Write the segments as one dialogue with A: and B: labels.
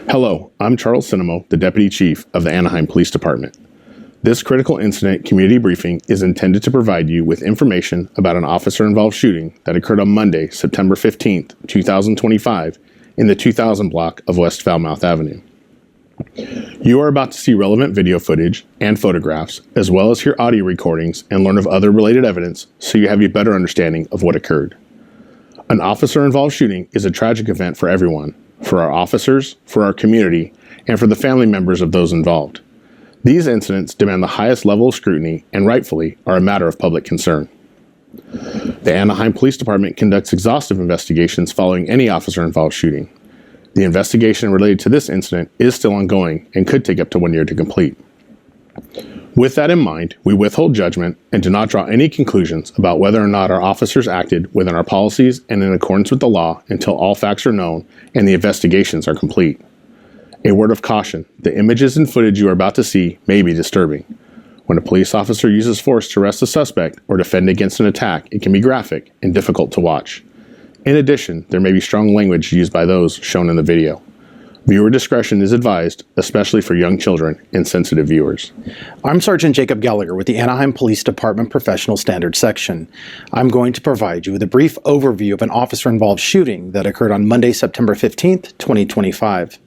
A: Hello, I'm Charles Cinemo, the Deputy Chief of the Anaheim Police Department. This critical incident community briefing is intended to provide you with information about an officer-involved shooting that occurred on Monday, September 15th, 2025, in the 2000 block of West Falmouth Avenue. You are about to see relevant video footage and photographs, as well as hear audio recordings and learn of other related evidence so you have a better understanding of what occurred. An officer-involved shooting is a tragic event for everyone, for our officers, for our community, and for the family members of those involved. These incidents demand the highest level of scrutiny and rightfully are a matter of public concern. The Anaheim Police Department conducts exhaustive investigations following any officer-involved shooting. The investigation related to this incident is still ongoing and could take up to 1 year to complete. With that in mind, we withhold judgment and do not draw any conclusions about whether or not our officers acted within our policies and in accordance with the law until all facts are known and the investigations are complete. A word of caution, the images and footage you are about to see may be disturbing. When a police officer uses force to arrest a suspect or defend against an attack, it can be graphic and difficult to watch. In addition, there may be strong language used by those shown in the video. Viewer discretion is advised, especially for young children and sensitive viewers.
B: I'm Sergeant Jacob Gallagher with the Anaheim Police Department Professional Standards Section. I'm going to provide you with a brief overview of an officer-involved shooting that occurred on Monday, September 15th, 2025.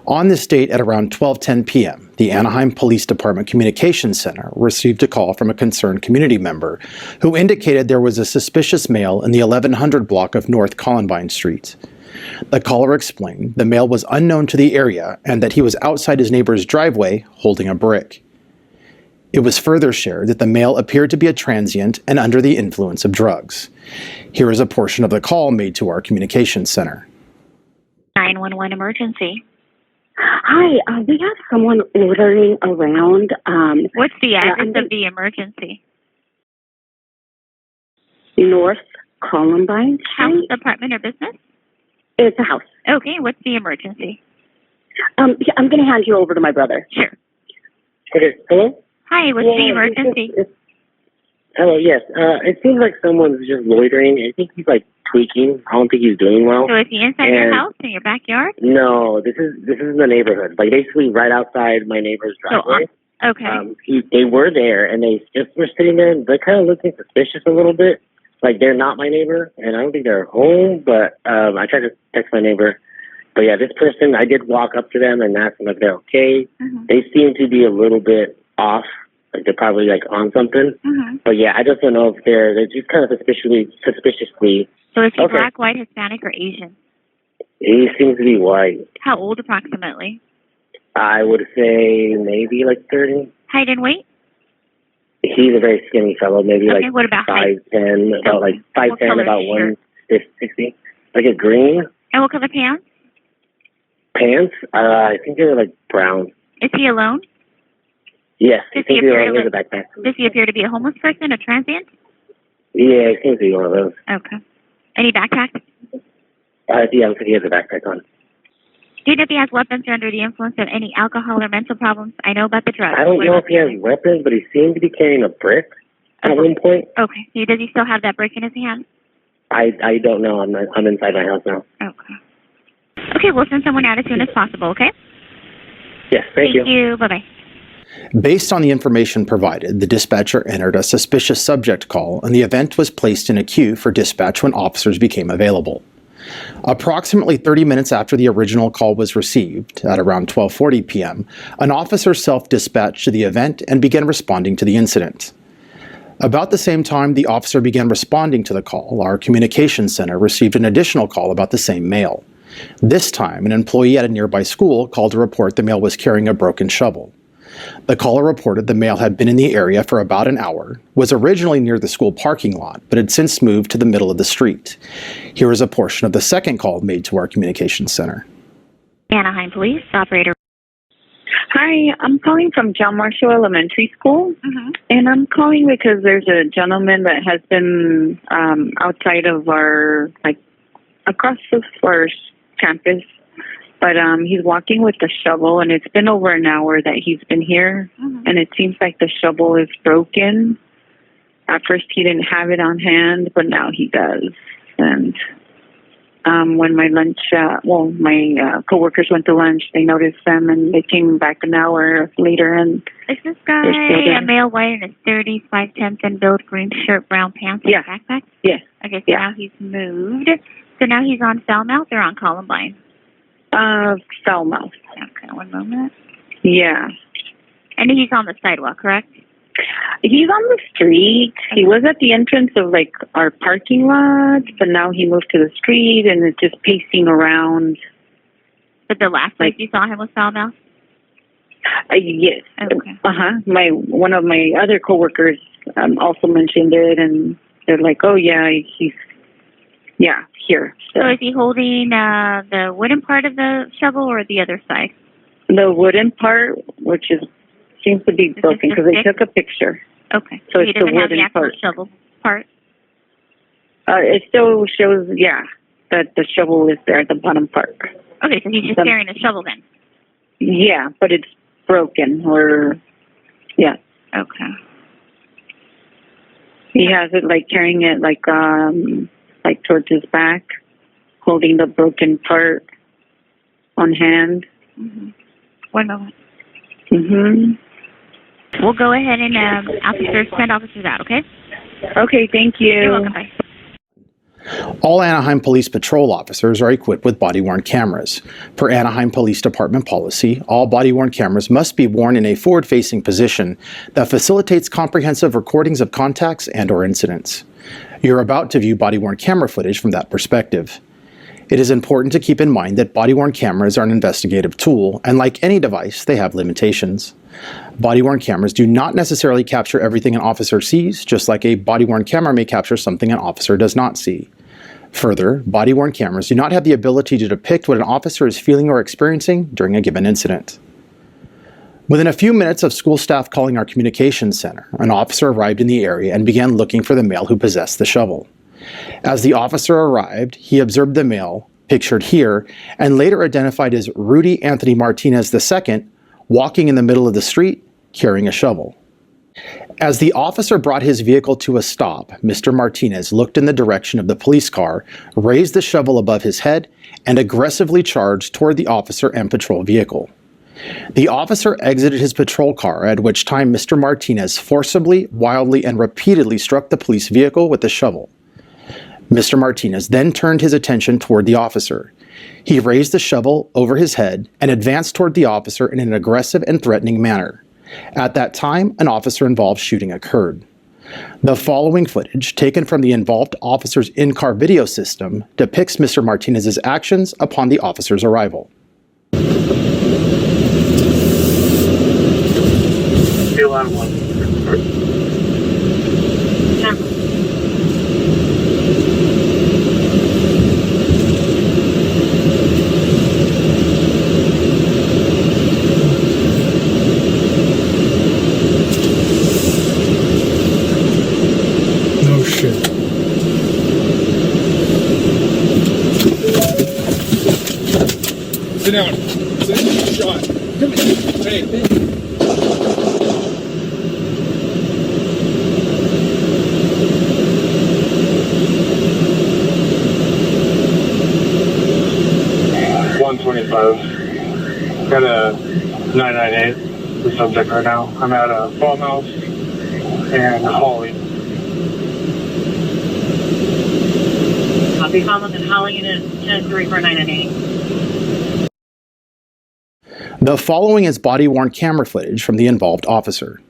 B: On this date at around 12:10 p.m., the Anaheim Police Department Communications Center received a call from a concerned community member who indicated there was a suspicious male in the 1100 block of North Columbine Street. The caller explained the male was unknown to the area and that he was outside his neighbor's driveway holding a brick. It was further shared that the male appeared to be a transient and under the influence of drugs. Here is a portion of the call made to our communications center.
C: 911 emergency.
D: Hi, we have someone loitering around.
C: What's the address of the emergency?
D: North Columbine
C: House,
D: Street.
C: apartment, or business?
D: It's a house.
C: Okay, what's the emergency?
D: Yeah, I'm going to hand you over to my brother.
C: Sure.
E: Okay, hello?
C: Hi, what's the emergency?
E: Hello, yes. It seems like someone's just loitering. I think he's like tweaking. I don't think he's doing well.
C: So is he inside your house, in your backyard?
E: No, this is the neighborhood. Like basically right outside my neighbor's driveway.
C: Okay.
E: They were there and they just were sitting there and they're kind of looking suspicious a little bit. Like they're not my neighbor and I don't think they're home, but I tried to text my neighbor. But yeah, this person, I did walk up to them and ask them if they're okay.
C: Mm-hmm.
E: They seem to be a little bit off. Like they're probably like on something.
C: Mm-hmm.
E: But yeah, I just don't know if they're just kind of suspiciously.
C: So is he
E: okay.
C: black, white, Hispanic, or Asian?
E: He seems to be white.
C: How old approximately?
E: I would say maybe like 30.
C: Height and weight?
E: He's a very skinny fellow, maybe
C: Okay,
E: like
C: what about height?
E: 5'10", about like 5'10", about 160. Like a green.
C: And what color pants?
E: Pants? I think they were like brown.
C: Is he alone?
E: Yes, I
C: Does he
E: think they were
C: appear
E: in the backpack.
C: Does he appear to be a homeless person, a transient?
E: Yeah, he seems to be one of those.
C: Okay. Any backpack?
E: Yeah, looks like he has a backpack on.
C: Do you know if he has weapons or under the influence of any alcohol or mental problems? I know about the drugs.
E: I don't know if he has weapons, but he seemed to be carrying a brick at one point.
C: Okay. Does he still have that brick in his hand?
E: I don't know. I'm inside my house now.
C: Okay. Okay, we'll send someone out as soon as possible, okay?
E: Yes, thank you.
C: Thank you. Bye-bye.
B: Based on the information provided, the dispatcher entered a suspicious subject call and the event was placed in a queue for dispatch when officers became available. Approximately 30 minutes after the original call was received, at around 12:40 p.m., an officer self-dispatched to the event and began responding to the incident. About the same time the officer began responding to the call, our communications center received an additional call about the same male. This time, an employee at a nearby school called to report the male was carrying a broken shovel. The caller reported the male had been in the area for about an hour, was originally near the school parking lot, but had since moved to the middle of the street. Here is a portion of the second call made to our communications center.
C: Anaheim Police, operator.
F: Hi, I'm calling from John Marshall Elementary School, and I'm calling because there's a gentleman that has been outside of our, like, across our campus. But he's walking with a shovel, and it's been over an hour that he's been here, and it seems like the shovel is broken. At first, he didn't have it on hand, but now he does. And when my lunch, my coworkers went to lunch, they noticed them and they came back an hour later and
C: Is this guy
F: they're still there.
C: a male, white, in his 30s, 5'10", thin build, green shirt, brown pants, and
F: Yeah.
C: backpack?
F: Yes.
C: Okay, so
F: Yeah.
C: now he's moved. So now he's on Falmouth or on Columbine?
F: Falmouth.
C: Okay, one moment.
F: Yeah.
C: And he's on the sidewalk, correct?
F: He's on the street. He was at the entrance of like our parking lot, but now he moved to the street and is just pacing around.
C: But the last place you saw him was Falmouth?
F: Yes.
C: Okay.
F: One of my other coworkers also mentioned it, and they're like, "Oh yeah, he's here."
C: So is he holding the wooden part of the shovel or the other side?
F: The wooden part, which seems to be broken because they took a picture.
C: Okay.
F: So
C: he
F: it's the
C: doesn't have the
F: wooden
C: actual
F: part.
C: shovel part?
F: It still shows, that the shovel is there at the bottom part.
C: Okay, so he's just carrying a shovel then?
F: Yeah, but it's broken
C: Okay.
F: He has it like carrying it like towards his back, holding the broken part on hand.
C: Mm-hmm. One moment.
F: Mhm.
C: We'll go ahead and send officers out, okay?
F: Okay, thank you.
C: You're welcome. Bye.
B: All Anaheim Police Patrol officers are equipped with body-worn cameras. Per Anaheim Police Department policy, all body-worn cameras must be worn in a forward-facing position that facilitates comprehensive recordings of contacts and/or incidents. You're about to view body-worn camera footage from that perspective. It is important to keep in mind that body-worn cameras are an investigative tool, and like any device, they have limitations. Body-worn cameras do not necessarily capture everything an officer sees, just like a body-worn camera may capture something an officer does not see. Further, body-worn cameras do not have the ability to depict what an officer is feeling or experiencing during a given incident. Within a few minutes of school staff calling our communications center, an officer arrived in the area and began looking for the male who possessed the shovel. As the officer arrived, he observed the male, pictured here, and later identified as Rudy Anthony Martinez II, walking in the middle of the street, carrying a shovel. As the officer brought his vehicle to a stop, Mr. Martinez looked in the direction of the police car, raised the shovel above his head, and aggressively charged toward the officer and patrol vehicle. The officer exited his patrol car, at which time Mr. Martinez forcibly, wildly, and repeatedly struck the police vehicle with the shovel. Mr. Martinez then turned his attention toward the officer. He raised the shovel over his head and advanced toward the officer in an aggressive and threatening manner. At that time, an officer-involved shooting occurred. The following footage, taken from the involved officer's in-car video system, depicts Mr. Martinez's actions upon the officer's arrival.
G: No shit. Sit down. Sit down. Shot. Come here. Hey.
H: Got a 998, the subject right now. I'm at a Falmouth and Holly.
I: Copy, Falmouth and Holly, unit 10-3 for 998.
B: The following is body-worn camera footage from the involved officer.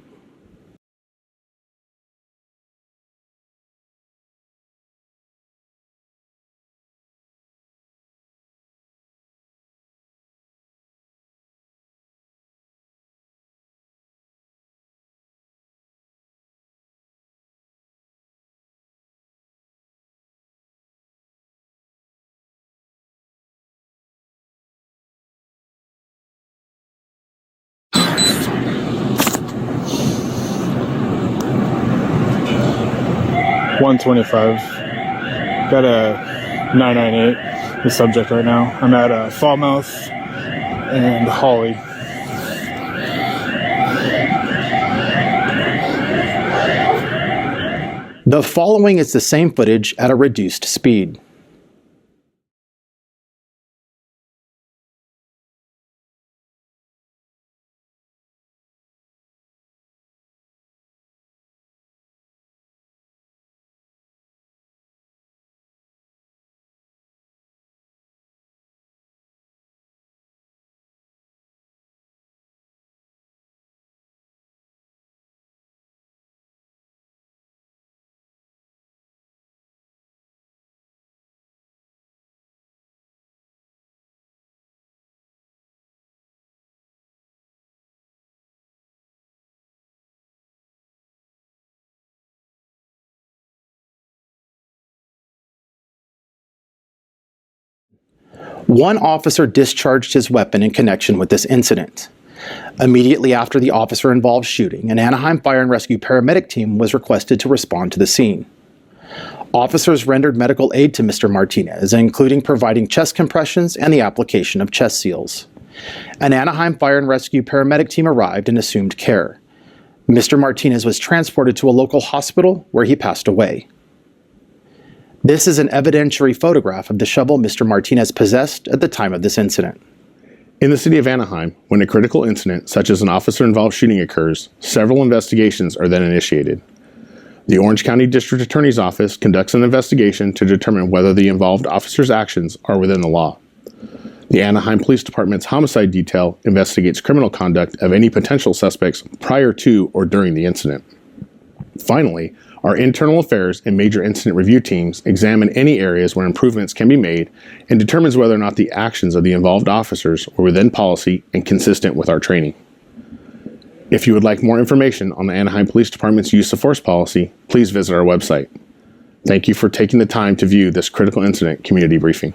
H: Got a 998, the subject right now. I'm at a Falmouth and Holly.
B: The following is the same footage at a reduced speed. One officer discharged his weapon in connection with this incident. Immediately after the officer-involved shooting, an Anaheim Fire and Rescue paramedic team was requested to respond to the scene. Officers rendered medical aid to Mr. Martinez, including providing chest compressions and the application of chest seals. An Anaheim Fire and Rescue paramedic team arrived and assumed care. Mr. Martinez was transported to a local hospital where he passed away. This is an evidentiary photograph of the shovel Mr. Martinez possessed at the time of this incident.
A: In the city of Anaheim, when a critical incident such as an officer-involved shooting occurs, several investigations are then initiated. The Orange County District Attorney's Office conducts an investigation to determine whether the involved officer's actions are within the law. The Anaheim Police Department's homicide detail investigates criminal conduct of any potential suspects prior to or during the incident. Finally, our internal affairs and major incident review teams examine any areas where improvements can be made and determines whether or not the actions of the involved officers were within policy and consistent with our training. If you would like more information on the Anaheim Police Department's use of force policy, please visit our website. Thank you for taking the time to view this critical incident community briefing.